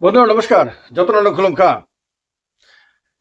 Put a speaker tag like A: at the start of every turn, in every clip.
A: বন্ধুরা নমস্কার। যতন খুলুম খা।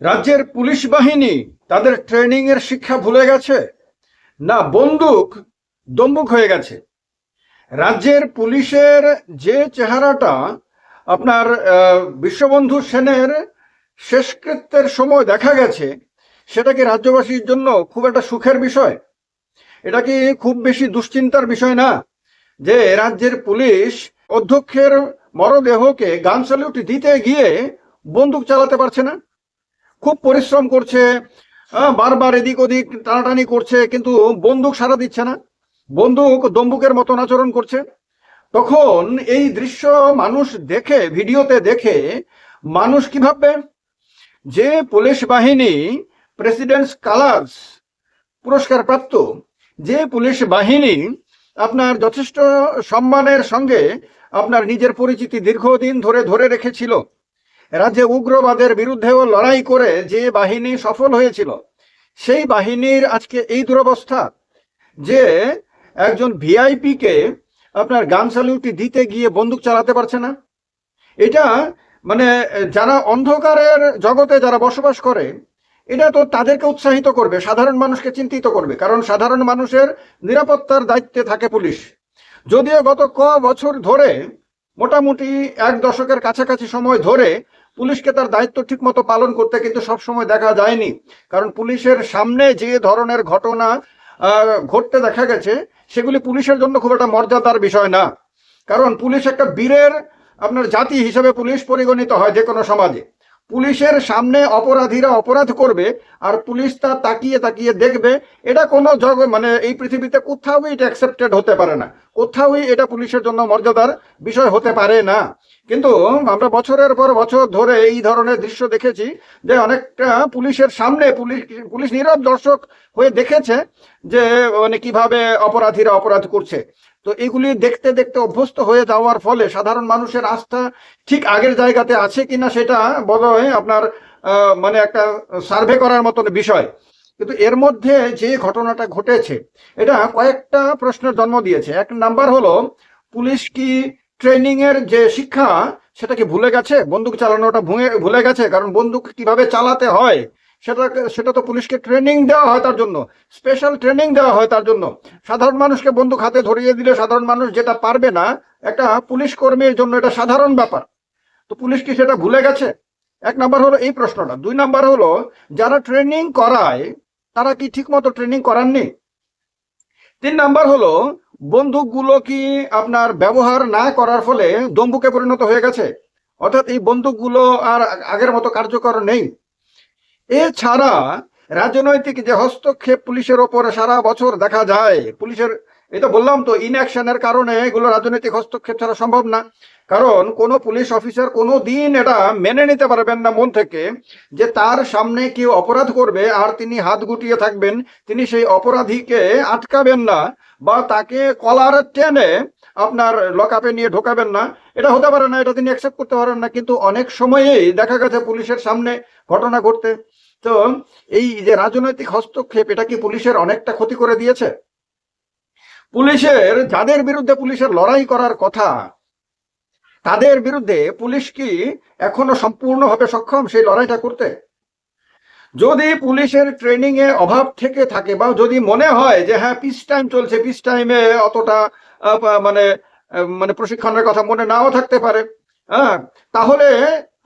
A: রাজ্যের পুলিশ বাহিনী তাদের ট্রেনিং এর শিক্ষা ভুলে গেছে, না বন্দুক দম্বুক হয়ে গেছে? রাজ্যের পুলিশের যে চেহারাটা আপনার বিশ্ববন্ধু সেনের শেষকৃত্যের সময় দেখা গেছে, সেটা কি রাজ্যবাসীর জন্য খুব একটা সুখের বিষয়? এটা কি খুব বেশি দুশ্চিন্তার বিষয় না যে রাজ্যের পুলিশ অধ্যক্ষের মরদেহকে গান স্যালুট দিতে গিয়ে বন্দুক চালাতে পারছে না? খুব পরিশ্রম করছে, বারবার এদিক ওদিক টানাটানি করছে, কিন্তু বন্দুক সাড়া দিচ্ছে না, বন্দুক দম্বুকের মতন আচরণ করছে। তখন এই দৃশ্য মানুষ দেখে, ভিডিওতে দেখে মানুষ কি ভাববে? যে পুলিশ বাহিনী প্রেসিডেন্টস কালার্স পুরস্কার প্রাপ্ত, যে পুলিশ বাহিনী আপনার যথেষ্ট সম্মানের সঙ্গে আপনার নিজের পরিচিতি দীর্ঘদিন ধরে ধরে রেখেছিল, রাজ্যে উগ্রবাদের বিরুদ্ধেও লড়াই করে যে বাহিনী সফল হয়েছিল, সেই বাহিনীর আজকে এই দুরবস্থা যে একজন ভিআইপিকে আপনার গান স্যালুটি দিতে গিয়ে বন্দুক চালাতে পারছে না। এটা মানে যারা অন্ধকারের জগতে যারা বসবাস করে, এটা তো তাদেরকে উৎসাহিত করবে, সাধারণ মানুষকে চিন্তিত করবে, কারণ সাধারণ মানুষের নিরাপত্তার দায়িত্বে থাকে পুলিশ। যদিও গত বছর ধরে, মোটামুটি এক দশকের কাছাকাছি সময় ধরে পুলিশকে তার দায়িত্ব ঠিকমতো পালন করতে কিন্তু সবসময় দেখা যায়নি, কারণ পুলিশের সামনে যে ধরনের ঘটনা ঘটতে দেখা গেছে, সেগুলি পুলিশের জন্য খুব একটা মর্যাদার বিষয় না। কারণ পুলিশ একটা বীরের আপনার জাতি হিসেবে পুলিশ পরিগণিত হয় যে কোনো সমাজে। পুলিশের সামনে অপরাধীরা অপরাধ করবে আর পুলিশ তা তাকিয়ে তাকিয়ে দেখবে, এটা কোনো মানে এই পৃথিবীতে কোথাও এটা অ্যাকসেপ্টেড হতে পারে না, কোথাও এটা পুলিশের জন্য মর্যাদার বিষয় হতে পারে না। কিন্তু আমরা বছরের পর বছর ধরে এই ধরনের দৃশ্য দেখেছি যে অনেকটা পুলিশের সামনে পুলিশ নীরব দর্শক হয়ে দেখেছে যে মানে কিভাবে অপরাধীরা অপরাধ করছে। তো এগুলি দেখতে দেখতে অভ্যস্ত হয়ে যাওয়ার ফলে সাধারণ মানুষের আস্থা ঠিক আগের জায়গাতে আছে কিনা সেটা বোধহয় আপনার মানে একটা সার্ভে করার মতন বিষয়। কিন্তু এর মধ্যে যে ঘটনাটা ঘটেছে, এটা কয়েকটা প্রশ্নের জন্ম দিয়েছে। এক নাম্বার হলো, পুলিশ কি ট্রেনিং এর যে শিক্ষা সেটা কি ভুলে গেছে? বন্দুক চালানোটা ভুলে গেছে? কারণ বন্দুক কিভাবে চালাতে হয় সেটা সেটা তো পুলিশকে ট্রেনিং দেওয়া হয়, তার জন্য স্পেশাল ট্রেনিং দেওয়া হয়। তার জন্য সাধারণ মানুষকে বন্দুক হাতে ধরিয়ে দিলে সাধারণ মানুষ যেটা পারবে না, একটা পুলিশ কর্মীর জন্য এটা সাধারণ ব্যাপার। তো পুলিশ কি সেটা ভুলে গেছে? এক নাম্বার হলো এই প্রশ্নটা। দুই নাম্বার হলো, যারা ট্রেনিং করায় তারা কি ঠিক মতো ট্রেনিং করাননি? তিন নাম্বার হলো, বন্দুকগুলো কি আপনার ব্যবহার না করার ফলে দম্বুকে পরিণত হয়ে গেছে, অর্থাৎ এই বন্দুকগুলো আর আগের মতো কার্যকর নেই। এছাড়া রাজনৈতিক যে হস্তক্ষেপ পুলিশের ওপরে সারা বছর দেখা যায়, পুলিশের এটা বললাম তো ইনঅ্যাকশনের কারণে এগুলো রাজনৈতিক হস্তক্ষেপ ছাড়া সম্ভব না। কারণ কোনো পুলিশ অফিসার কোনো দিন এটা মেনে নিতে পারবেন না মন থেকে যে তার সামনে কেউ অপরাধ করবে আর তিনি হাত গুটিয়ে থাকবেন, তিনি সেই অপরাধীকে আটকাবেন না বা তাকে কলার টেনে আপনার লকআপে নিয়ে ঢোকাবেন না। এটা হতে পারে না, এটা তিনি অ্যাকসেপ্ট করতে পারেন না। কিন্তু অনেক সময়েই দেখা গেছে পুলিশের সামনে ঘটনা ঘটতে। তো এই যে রাজনৈতিক হস্তক্ষেপ, এটা কি পুলিশের অনেকটা ক্ষতি করে দিয়েছে? পুলিশের যাদের বিরুদ্ধে পুলিশের লড়াই করার কথা, তাদের বিরুদ্ধে পুলিশ কি এখনো সম্পূর্ণভাবে সক্ষম সেই লড়াইটা করতে? যদি পুলিশের ট্রেনিং এ অভাব থেকে থাকে বা যদি মনে হয় যে হ্যাঁ পিস টাইম চলছে, পিস টাইমে অতটা মানে মানে প্রশিক্ষণের কথা মনে নাও থাকতে পারে, হ্যাঁ, তাহলে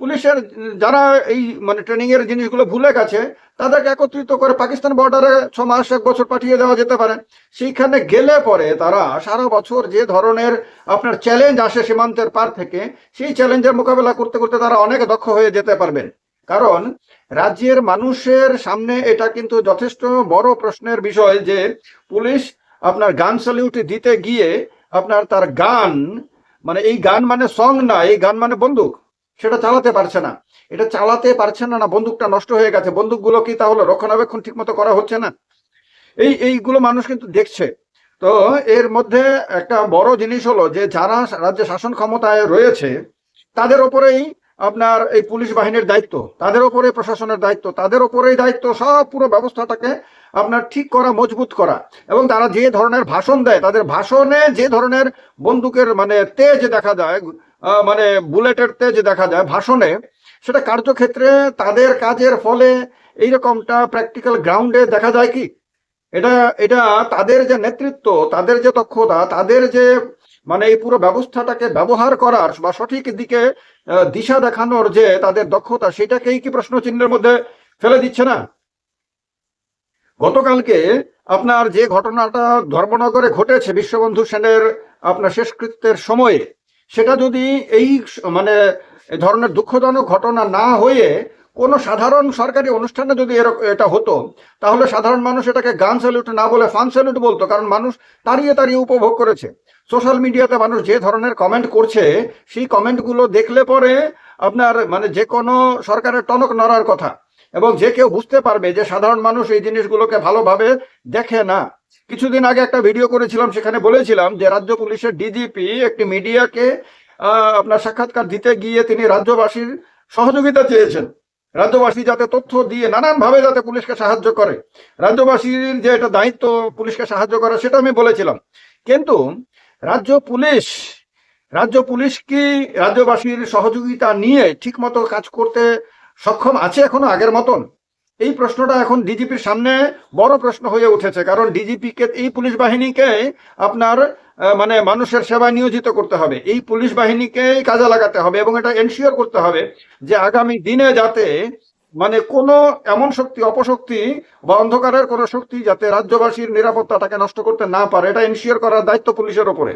A: পুলিশের যারা এই মানে ট্রেনিং এর জিনিসগুলো ভুলে গেছে, তাদেরকে একত্রিত করে পাকিস্তান বর্ডারে 6 মাস 1 বছর পাঠিয়ে দেওয়া যেতে পারে। সেইখানে গেলে পরে তারা সারা বছর যে ধরনের আপনার চ্যালেঞ্জ আসে সীমান্তের পার থেকে, সেই চ্যালেঞ্জের মোকাবেলা করতে করতে তারা অনেক দক্ষ হয়ে যেতে পারবেন। কারণ রাজ্যের মানুষের সামনে এটা কিন্তু যথেষ্ট বড় প্রশ্নের বিষয় যে পুলিশ আপনার গান স্যালিউট দিতে গিয়ে আপনার তার গান, মানে এই গান মানে সং না, এই গান মানে বন্দুক, সেটা চালাতে পারছে না। এটা চালাতে পারছে না, না বন্দুকটা নষ্ট হয়ে গেছে, বন্দুকগুলো কি তাহলে রক্ষণাবেক্ষণ ঠিক মতো করা হচ্ছে না? এইগুলো মানুষ কিন্তু দেখছে। তো এর মধ্যে একটা বড় জিনিস হলো যে যারা রাজ্যে শাসন ক্ষমতায় রয়েছে, তাদের ওপরেই আপনার এই পুলিশ বাহিনীর দায়িত্ব, তাদের ওপরে প্রশাসনের দায়িত্ব, তাদের ওপরেই দায়িত্ব সব পুরো ব্যবস্থাটাকে আপনার ঠিক করা, মজবুত করা। এবং তারা যে ধরনের ভাষণ দেয়, তাদের ভাষণে যে ধরনের বন্দুকের মানে তেজ দেখা যায়, মানে বুলেটের তেজ দেখা যায় ভাষণে, সেটা কার্যক্ষেত্রে তাদের কাজের ফলে এইরকমটা প্র্যাকটিক্যাল গ্রাউন্ডে দেখা যায় কি? এটা এটা তাদের যে নেতৃত্ব, তাদের যে দক্ষতা, তাদের যে মানে এই পুরো ব্যবস্থাটাকে ব্যবহার করার বা সঠিক দিকে দিশা দেখানোর যে তাদের দক্ষতা, সেটাকেই কি প্রশ্ন চিহ্নের মধ্যে ফেলে দিচ্ছে না? গতকালকে আপনার যে ঘটনাটা ধর্মনগরে ঘটেছে বিশ্ববন্ধু সেনের আপনার শেষকৃত্যের সময়ে, সেটা যদি এই মানে এ ধরনের দুঃখজনক ঘটনা না হয়ে কোনো সাধারণ সরকারি অনুষ্ঠানে যদি এটা হতো, তাহলে সাধারণ মানুষ এটাকে গান স্যালুট না বলে ফান স্যালুট বলতো, কারণ মানুষ তাড়িয়ে তাড়িয়ে উপভোগ করেছে। সোশ্যাল মিডিয়াতে মানুষ যে ধরনের কমেন্ট করছে, সেই কমেন্টগুলো দেখলে পরে আপনার মানে যে কোনো সরকারের টনক নড়ার কথা, এবং যে কেউ বুঝতে পারবে যে সাধারণ মানুষ এই জিনিসগুলোকে ভালোভাবে দেখে না। কিছুদিন আগে একটা ভিডিও করেছিলাম, সেখানে বলেছিলাম যে রাজ্য পুলিশের ডিজিপি একটি মিডিয়াকে আপনার সাক্ষাৎকার দিতে গিয়ে তিনি রাজ্যবাসীর সহযোগিতা চেয়েছেন, রাজ্যবাসী যাতে তথ্য দিয়ে নানানভাবে যাতে পুলিশকে সাহায্য করে, রাজ্যবাসীর যে এটা দায়িত্ব পুলিশকে সাহায্য করা, সেটা আমি বলেছিলাম। কিন্তু রাজ্য পুলিশ কি রাজ্যবাসীর সহযোগিতা নিয়ে ঠিক মতো কাজ করতে সক্ষম আছে এখনো আগের মতন? এই প্রশ্নটা এখন ডিজিপির সামনে বড় প্রশ্ন হয়ে উঠেছে, কারণ ডিজিপিকে এই পুলিশ বাহিনীকে আপনার মানে মানুষের সেবায় নিয়োজিত করতে হবে, এই পুলিশ বাহিনীকেই কাজে লাগাতে হবে, এবং এটা এনশিওর করতে হবে যে আগামী দিনে যাতে মানে কোনো এমন শক্তি, অপশক্তি বা অন্ধকারের কোনো শক্তি যাতে রাজ্যবাসীর নিরাপত্তাটাকে নষ্ট করতে না পারে, এটা এনশিওর করার দায়িত্ব পুলিশের ওপরে।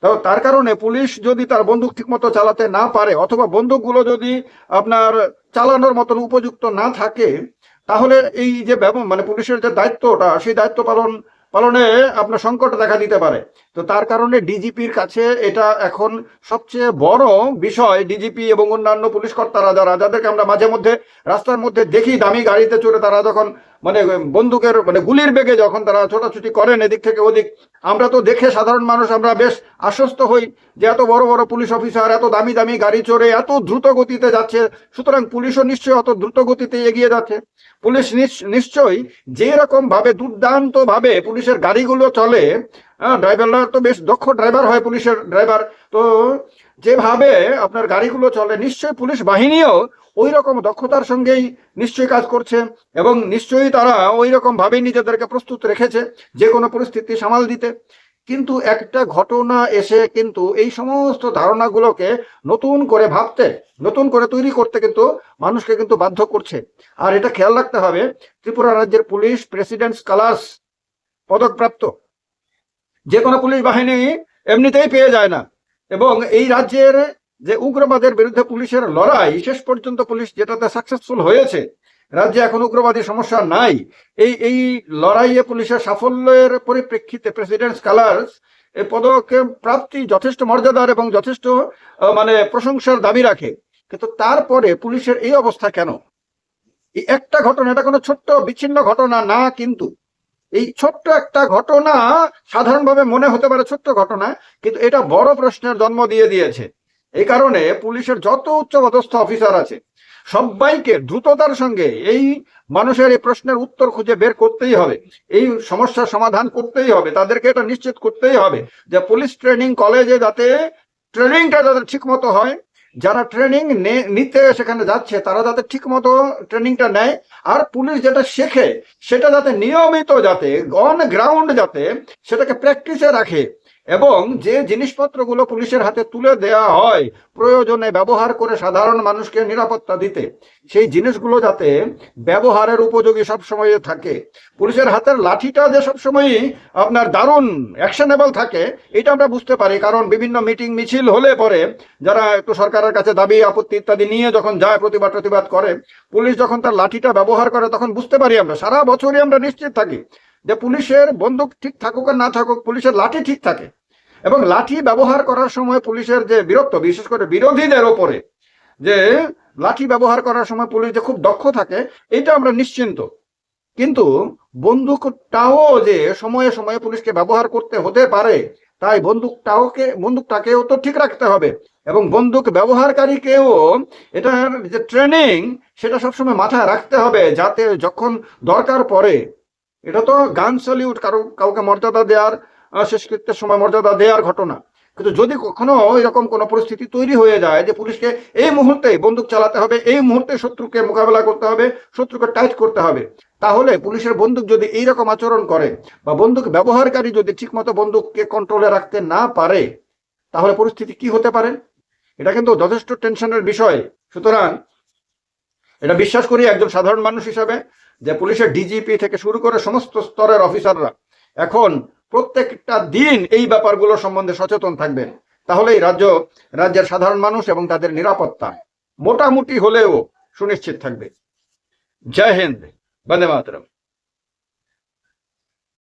A: তো তার কারণে পুলিশ যদি তার বন্দুক ঠিকমতো চালাতে না পারে, অথবা বন্দুকগুলো যদি আপনার চালানোর মতন উপযুক্ত না থাকে, তাহলে এই যে মানে পুলিশের যে দায়িত্বটা, সেই দায়িত্ব পালনে আপনার সংকট দেখা দিতে পারে। তো তার কারণে ডিজিপির কাছে এটা এখন সবচেয়ে বড় বিষয়। ডিজিপি এবং অন্যান্য পুলিশ কর্তারা যাদেরকে আমরা মাঝে মধ্যে রাস্তার মধ্যে দেখি দামি গাড়িতে চড়ে, তারা যখন মানে বন্দুকের মানে গুলির বেগে যখন তারা ছোটাছুটি করেন এদিক থেকে ওদিক, আমরা তো দেখে সাধারণ মানুষ আমরা বেশ আশ্বস্ত হই যে এত বড় বড় পুলিশ অফিসার এত দামি দামি গাড়ি চড়ে এত দ্রুত গতিতে যাচ্ছে, সুতরাং পুলিশও নিশ্চয়ই অত দ্রুত গতিতে এগিয়ে যাচ্ছে। পুলিশ নিশ্চয়ই যে রকম ভাবে দুর্দান্ত ভাবে পুলিশের গাড়িগুলো চলে, ড্রাইভাররা তো বেশ দক্ষ ড্রাইভার হয় পুলিশের ড্রাইভার, তো যেভাবে আপনার গাড়িগুলো চলে, নিশ্চয়ই পুলিশ বাহিনীও ওই রকম দক্ষতার সঙ্গেই নিশ্চয়ই কাজ করছে, এবং নিশ্চয়ই তারা ওই রকম ভাবেই নিজেদেরকে প্রস্তুত রেখেছে যে কোনো পরিস্থিতি সামাল দিতে। কিন্তু একটা ঘটনা এসে কিন্তু এই সমস্ত ধারণাগুলোকে নতুন করে ভাবতে, নতুন করে তৈরি করতে কিন্তু মানুষকে কিন্তু বাধ্য করছে। আর এটা খেয়াল রাখতে হবে, ত্রিপুরা রাজ্যের পুলিশ প্রেসিডেন্টস কালার্স পদকপ্রাপ্ত, যে কোনো পুলিশ বাহিনী এমনিতেই পেয়ে যায় না, এবং এই রাজ্যের যে উগ্রবাদের বিরুদ্ধে পুলিশের লড়াই, শেষ পর্যন্ত পুলিশ যেটাতে সাকসেসফুল হয়েছে, রাজ্যে এখন উগ্রবাদী সমস্যা নাই, এই লড়াইয়ে পুলিশের সাফল্যের পরিপ্রেক্ষিতে প্রেসিডেন্টস কালার্স এই পদক প্রাপ্তি যথেষ্ট মর্যাদার এবং যথেষ্ট মানে প্রশংসার দাবি রাখে। কিন্তু তারপরে পুলিশের এই অবস্থা কেন? এই একটা ঘটনা, এটা কোনো ছোট্ট বিচ্ছিন্ন ঘটনা না, কিন্তু এই ছোট্ট একটা ঘটনা সাধারণভাবে মনে হতে পারে ছোট্ট ঘটনা, কিন্তু এটা বড় প্রশ্নের জন্ম দিয়েছে। এই কারণে পুলিশের যত উচ্চপদস্থ অফিসার আছে, সবাইকে দ্রুততার সঙ্গে এই মানুষের এই প্রশ্নের উত্তর খুঁজে বের করতেই হবে, এই সমস্যার সমাধান করতেই হবে। তাদেরকে এটা নিশ্চিত করতেই হবে যে পুলিশ ট্রেনিং কলেজে যাতে ট্রেনিংটা যাতে ঠিক মতো হয়, যারা ট্রেনিং নিতে সেখানে যাচ্ছে তারা যাতে ঠিক মতো ট্রেনিংটা নেয়, আর পুলিশ যেটা শেখে সেটা যাতে নিয়মিত, যাতে অন গ্রাউন্ড যাতে সেটাকে প্র্যাকটিসে রাখে, এবং যে জিনিসপত্রগুলো পুলিশের হাতে তুলে দেওয়া হয় প্রয়োজনে ব্যবহার করে সাধারণ মানুষকে নিরাপত্তা দিতে, সেই জিনিসগুলো যাতে ব্যবহারের উপযোগী সবসময় থাকে। পুলিশের হাতের লাঠিটা যে সবসময় আপনার দারুণ অ্যাকশনেবল থাকে, এটা আমরা বুঝতে পারি, কারণ বিভিন্ন মিটিং মিছিল হলে পরে যারা একটু সরকারের কাছে দাবি আপত্তি ইত্যাদি নিয়ে যখন যায়, প্রতিবাদ করে, পুলিশ যখন তার লাঠিটা ব্যবহার করে, তখন বুঝতে পারি আমরা, সারা বছরই আমরা নিশ্চিত থাকি যে পুলিশের বন্দুক ঠিক থাকুক আর না থাকুক, পুলিশের লাঠি ঠিক থাকে। এবং লাঠি ব্যবহার করার সময় পুলিশের যে বীরত্ব, বিশেষ করে বিরোধীদের ওপরে যে লাঠি ব্যবহার করার সময় পুলিশ যে খুব দক্ষ থাকে, এটা আমরা নিশ্চিন্ত। কিন্তু বন্দুকটাও যে সময়ে সময়ে পুলিশকে ব্যবহার করতে হতে পারে, তাই বন্দুকটাকেও তো ঠিক রাখতে হবে, এবং বন্দুক ব্যবহারকারীকেও এটার যে ট্রেনিং সেটা সবসময় মাথায় রাখতে হবে, যাতে যখন দরকার পড়ে, এটা তো গান স্যালিউট, কাউকে মর্যাদা দেওয়ার, শেষকৃত্যের সময় মর্যাদা দেওয়ার ঘটনা, কিন্তু যদি কখনো এরকম কোনো পরিস্থিতি তৈরি হয়ে যায় যে পুলিশকে এই মুহূর্তে বন্দুক চালাতে হবে, এই মুহূর্তে শত্রুকে মোকাবেলা করতে হবে, শত্রুকে টাইট করতে হবে, তাহলে পুলিশের বন্দুক যদি এইরকম আচরণ করে বা বন্দুক ব্যবহারকারী যদি ঠিকমতো বন্দুককে কন্ট্রোলে রাখতে না পারে, তাহলে পরিস্থিতি কি হতে পারে? এটা কিন্তু যথেষ্ট টেনশনের বিষয়। সুতরাং এটা বিশ্বাস করি একজন সাধারণ মানুষ হিসাবে যে পুলিশের ডিজিপি থেকে শুরু করে সমস্ত স্তরের অফিসাররা এখন প্রত্যেকটা দিন এই ব্যাপারগুলো সম্বন্ধে সচেতন থাকবেন। তাহলেই রাজ্যের সাধারণ মানুষ এবং তাদের নিরাপত্তা মোটামুটি হলেও সুনিশ্চিত থাকবে। জয় হিন্দ, বন্দে মাতরম।